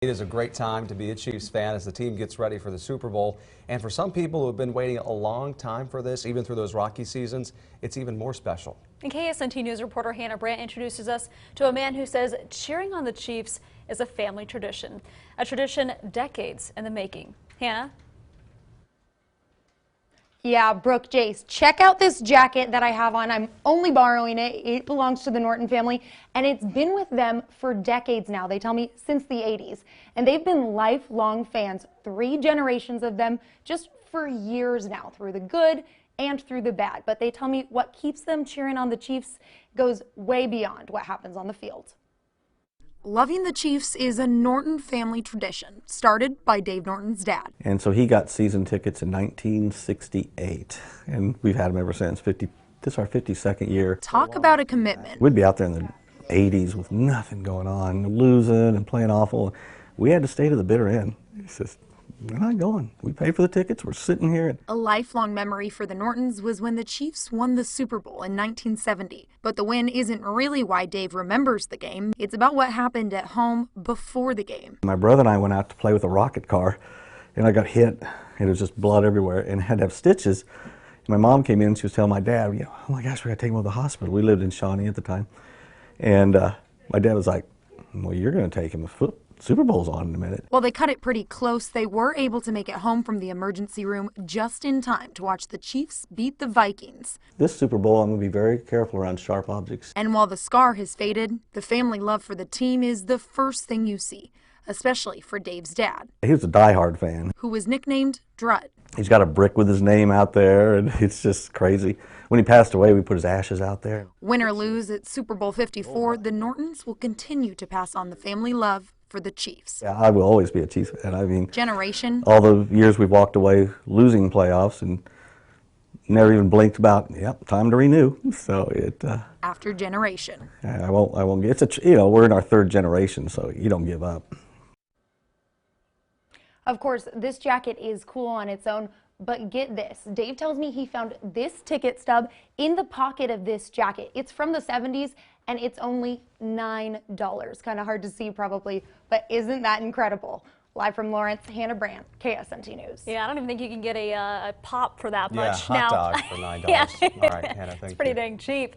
It is a great time to be a Chiefs fan as the team gets ready for the Super Bowl. And for some people who have been waiting a long time for this, even through those rocky seasons, it's even more special. And KSNT News reporter Hannah Brandt introduces us to a man who says cheering on the Chiefs is a family tradition. A tradition decades in the making. Hannah? Yeah, Brooke, Jace, check out this jacket that I have on. I'm only borrowing it. It belongs to the Norton family, and it's been with them for decades now. They tell me since the 80s. And they've been lifelong fans, 3 generations of them, just for years now, through the good and through the bad. But they tell me what keeps them cheering on the Chiefs goes way beyond what happens on the field. Loving the Chiefs is a Norton family tradition, started by Dave Norton's dad. And so he got season tickets in 1968, and we've had them ever since. This is our 52nd year. Talk about a commitment. We'd be out there in the 80s with nothing going on, losing and playing awful. We had to stay to the bitter end. It's just, we're not going. We paid for the tickets, we're sitting here. A lifelong memory for the Nortons was when the Chiefs won the Super Bowl in 1970. But the win isn't really why Dave remembers the game. It's about what happened at home before the game. My brother and I went out to play with a rocket car, and I got hit, and it was just blood everywhere, and had to have stitches. And my mom came in, and she was telling my dad, oh my gosh, we got to take him to the hospital. We lived in Shawnee at the time. And my dad was like, well, you're going to take him. The Super Bowl's on in a minute. While they cut it pretty close, they were able to make it home from the emergency room just in time to watch the Chiefs beat the Vikings. This Super Bowl, I'm going to be very careful around sharp objects. And while the scar has faded, the family love for the team is the first thing you see, especially for Dave's dad. He was a diehard fan. Who was nicknamed Drut. He's got a brick with his name out there, and it's just crazy. When he passed away, we put his ashes out there. Win or lose at Super Bowl 54, the Nortons will continue to pass on the family love for the Chiefs. Yeah, I will always be a Chiefs fan. I mean, generation. All the years we've walked away losing playoffs and never even blinked about, yep, time to renew. So it. After generation. I won't. It's we're in our 3rd generation, so you don't give up. Of course, this jacket is cool on its own, but get this. Dave tells me he found this ticket stub in the pocket of this jacket. It's from the 70s, and it's only $9. Kind of hard to see probably, but isn't that incredible? Live from Lawrence, Hannah Brandt, KSNT News. Yeah, I don't even think you can get a pop for that much. Yeah, hot dog for $9. Yeah. All right, Hannah, thank you. It's pretty dang cheap.